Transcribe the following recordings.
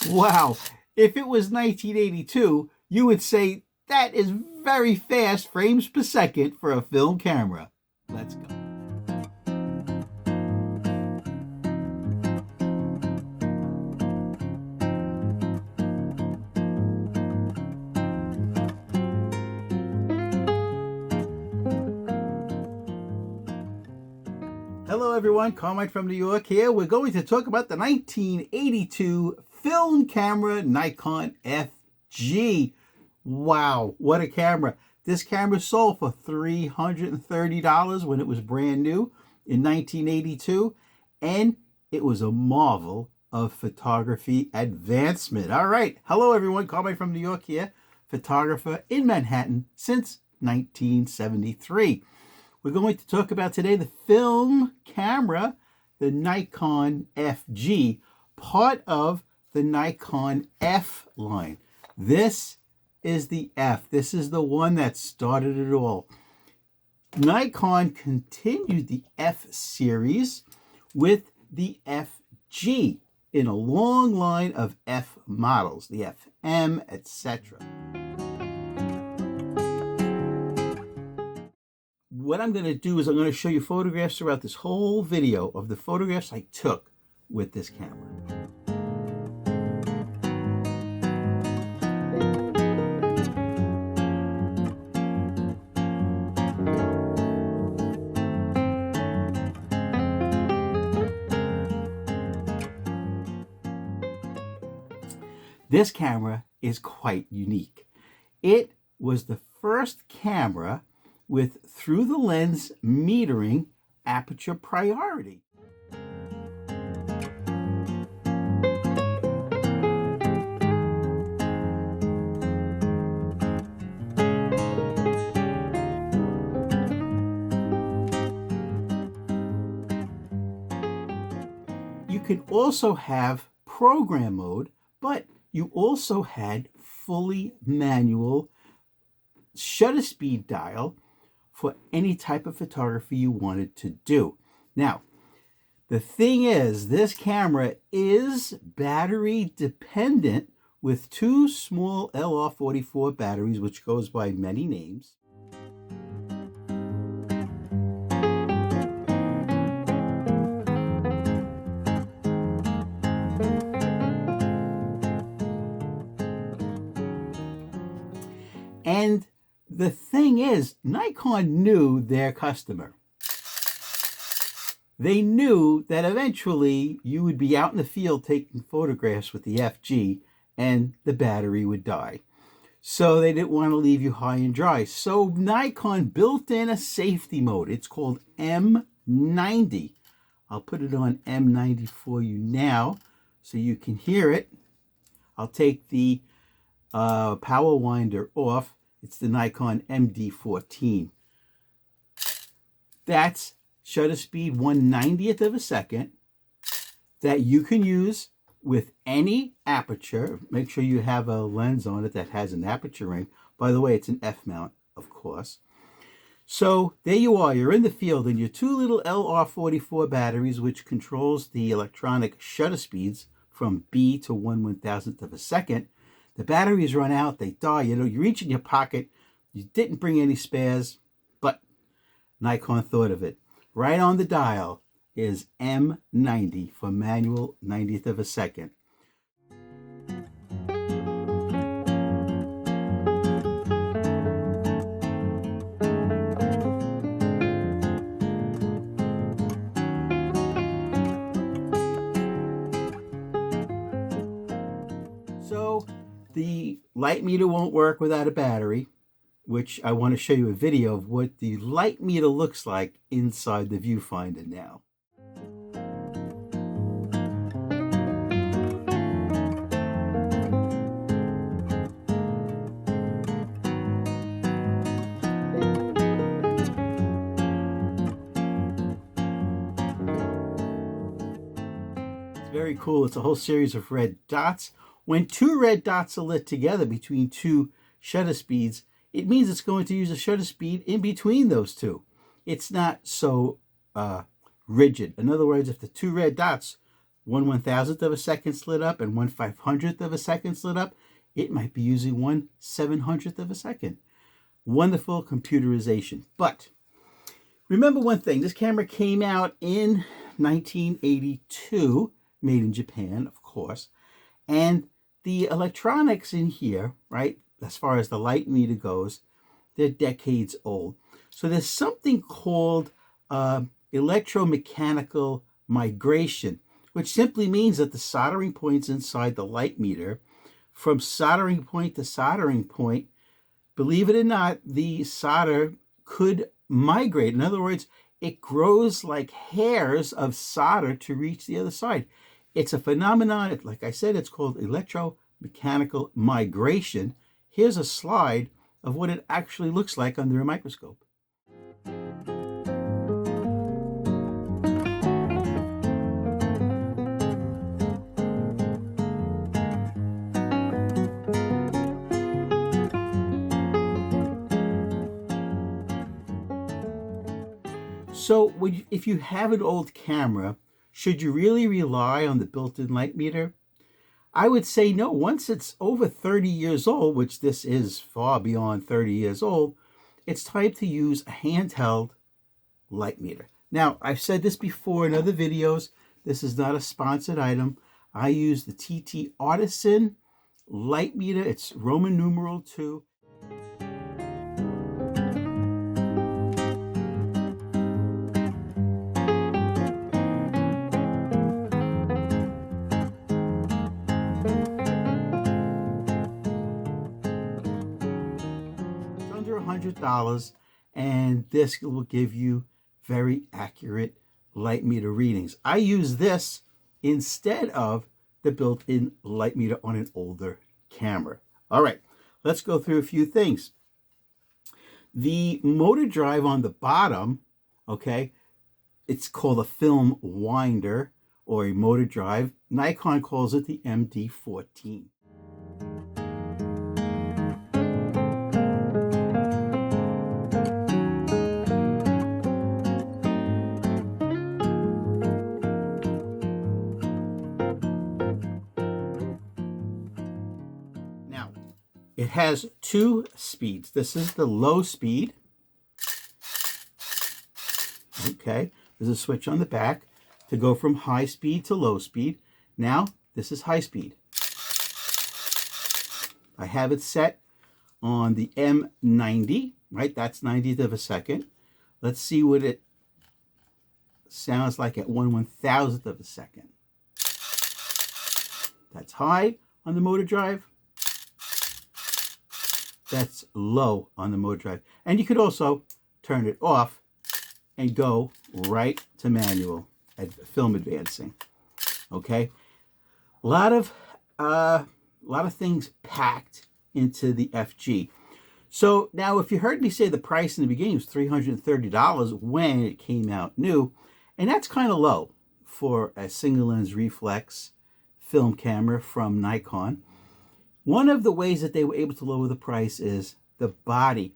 Wow, if it was 1982, you would say that is very fast frames per second for a film camera. Let's go. Hello everyone, Carmine from New York here. We're going to talk about the 1982 film camera Nikon FG. Wow, what a camera. This camera sold for $330 when it was brand new in 1982, and it was a marvel of photography advancement. All right, hello everyone, Carmine from New York here, photographer in Manhattan since 1973. We're going to talk about today the film camera, the Nikon FG, part of the Nikon F line. This is the F. This is the one that started it all. Nikon continued the F series with the FG in a long line of F models, the FM, etc. What I'm going to do is I'm going to show you photographs throughout this whole video of the photographs I took with this camera. This camera is quite unique. It was the first camera with through the lens metering aperture priority. You can also have program mode, but you also had fully manual shutter speed dial for any type of photography you wanted to do. Now, the thing is, this camera is battery dependent with two small LR44 batteries, which goes by many names. And the thing is, Nikon knew their customer. They knew that eventually you would be out in the field taking photographs with the FG and the battery would die. So they didn't want to leave you high and dry. So Nikon built in a safety mode. It's called M90. I'll put it on M90 for you now so you can hear it. I'll take the power winder off. It's the Nikon MD14. That's shutter speed 1/90th of a second that you can use with any aperture. Make sure you have a lens on it that has an aperture ring. By the way, it's an F mount, of course. So there you are. You're in the field and your two little LR44 batteries, which controls the electronic shutter speeds from B to 1/1000th of a second. The batteries run out, they die. You know, you reach in your pocket, you didn't bring any spares, but Nikon thought of it. Right on the dial is M90 for manual 90th of a second. So the light meter won't work without a battery, which I want to show you a video of what the light meter looks like inside the viewfinder now. It's very cool. It's a whole series of red dots. When two red dots are lit together between two shutter speeds, it means it's going to use a shutter speed in between those two. It's not so rigid. In other words, if the two red dots 1/1000th of a second slid up and 1/500th of a second slid up, it might be using 1/700th of a second. Wonderful computerization. But remember one thing, this camera came out in 1982, made in Japan, of course, and the electronics in here, right, as far as the light meter goes, they're decades old. So there's something called electromechanical migration, which simply means that the soldering points inside the light meter, from soldering point to soldering point, believe it or not, the solder could migrate. In other words, it grows like hairs of solder to reach the other side. It's a phenomenon, like I said, it's called electromechanical migration. Here's a slide of what it actually looks like under a microscope. So if you have an old camera, should you really rely on the built-in light meter? I would say no. Once it's over 30 years old, which this is far beyond 30 years old, it's time to use a handheld light meter. Now, I've said this before in other videos. This is not a sponsored item. I use the ttartisan light meter. It's Roman numeral 2. Under $100, and this will give you very accurate light meter readings. I use this instead of the built-in light meter on an older camera. All right, let's go through a few things. The motor drive on the bottom, okay, it's called a film winder or a motor drive. Nikon calls it the MD14. It has two speeds. This is the low speed. Okay, there's a switch on the back to go from high speed to low speed. Now, this is high speed. I have it set on the M90, right? That's 90th of a second. Let's see what it sounds like at 1/1000th of a second. That's high on the motor drive. That's low on the motor drive. And you could also turn it off and go right to manual at film advancing. Okay, a lot of things packed into the FG. So now, if you heard me say the price in the beginning was $330 when it came out new, and that's kind of low for a single lens reflex film camera from Nikon. One of the ways that they were able to lower the price is the body.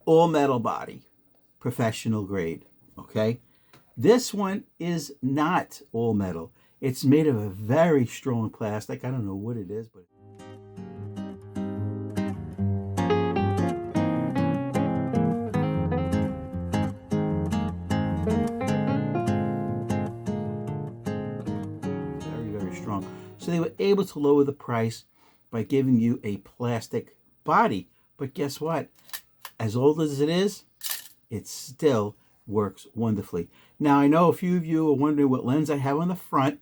All metal body, professional grade, okay? This one is not all metal. It's made of a very strong plastic. I don't know what it is, but very strong. So they were able to lower the price by giving you a plastic body. But guess what? As old as it is, it still works wonderfully. Now, I know a few of you are wondering what lens I have on the front.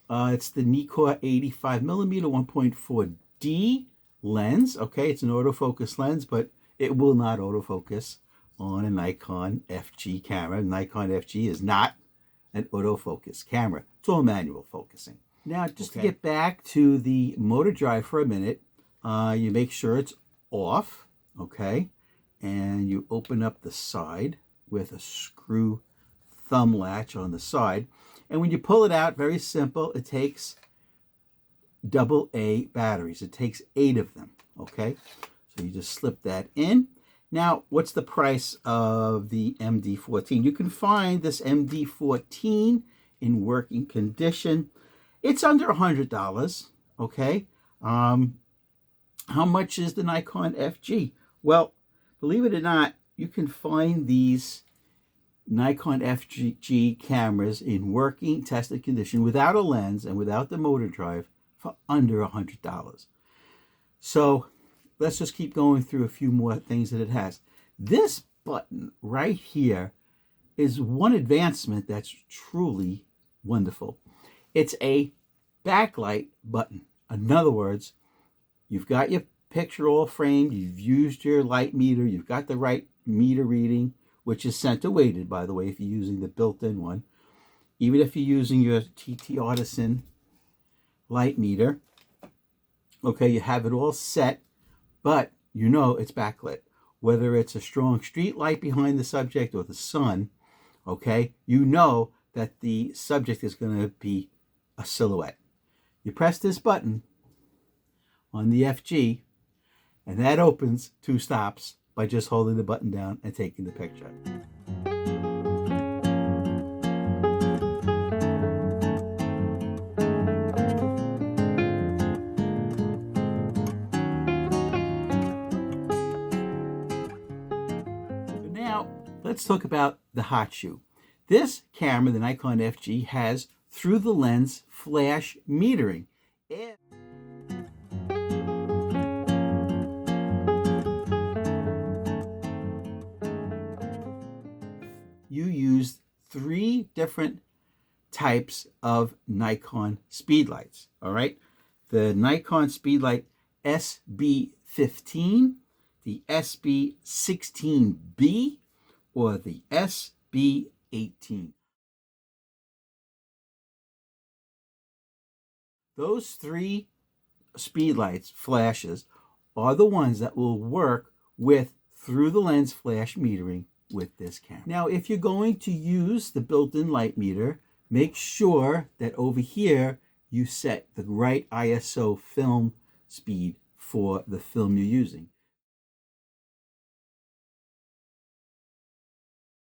It's the Nikkor 85mm 1.4D lens. Okay, it's an autofocus lens, but it will not autofocus on a Nikon FG camera. Nikon FG is not an autofocus camera. It's all manual focusing. Now, just to get back to the motor drive for a minute, you make sure it's off, okay? And you open up the side with a screw thumb latch on the side. And when you pull it out, very simple, it takes AA batteries. It takes 8 of them, okay? So you just slip that in. Now, what's the price of the MD14? You can find this MD14 in working condition. It's under $100, okay? How much is the Nikon FG? Well, believe it or not, you can find these Nikon FG cameras in working tested condition without a lens and without the motor drive for under $100. So let's just keep going through a few more things that it has. This button right here is one advancement that's truly wonderful. It's a backlight button. In other words, you've got your picture all framed, you've used your light meter, you've got the right meter reading, which is center weighted, by the way, if you're using the built-in one. Even if you're using your ttartisan light meter, okay, you have it all set, but you know it's backlit. Whether it's a strong street light behind the subject or the sun, okay, you know that the subject is going to be a silhouette. You press this button on the FG, and that opens 2 stops by just holding the button down and taking the picture. So now, let's talk about the hot shoe. This camera, the Nikon FG, has through the lens flash metering. You used 3 different types of Nikon speedlights, all right? The Nikon speedlight SB15, the SB16B, or the SB18. Those 3 speedlights, flashes, are the ones that will work with through the lens flash metering with this camera. Now, if you're going to use the built-in light meter, make sure that over here you set the right ISO film speed for the film you're using.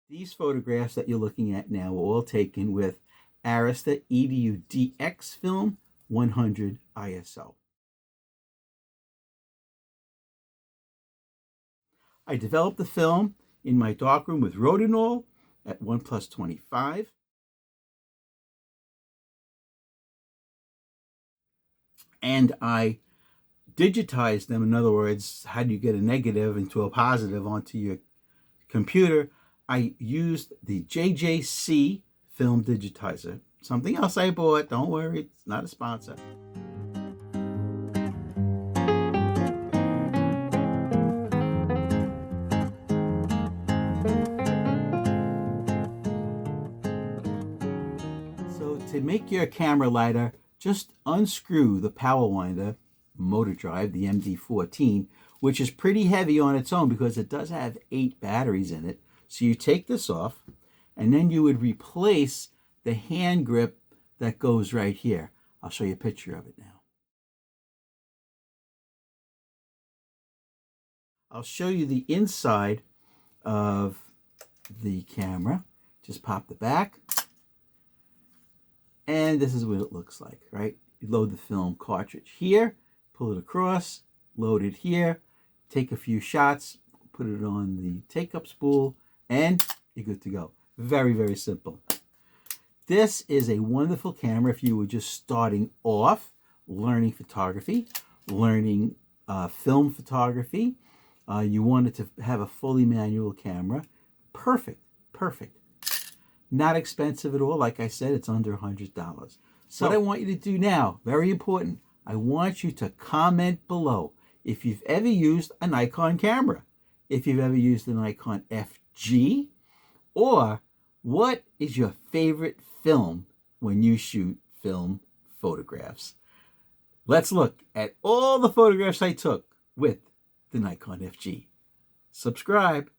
These photographs that you're looking at now were all taken with Arista EDU-DX film 100 ISO. I developed the film in my darkroom with Rodinal at 1+25. And I digitized them. In other words, how do you get a negative into a positive onto your computer? I used the JJC film digitizer. Something else I bought. Don't worry, it's not a sponsor. To make your camera lighter, just unscrew the power winder motor drive, the MD14, which is pretty heavy on its own because it does have 8 batteries in it. So you take this off, and then you would replace the hand grip that goes right here. I'll show you a picture of it now. I'll show you the inside of the camera. Just pop the back. And this is what it looks like, right? You load the film cartridge here, pull it across, load it here, take a few shots, put it on the take-up spool, and you're good to go. Very, very simple. This is a wonderful camera if you were just starting off learning photography, learning film photography. You wanted to have a fully manual camera. Perfect, perfect. Not expensive at all. Like I said, it's under $100. So what I want you to do now, very important, I want you to comment below if you've ever used a Nikon camera, if you've ever used the Nikon FG, or what is your favorite film when you shoot film photographs. Let's look at all the photographs I took with the Nikon FG. Subscribe.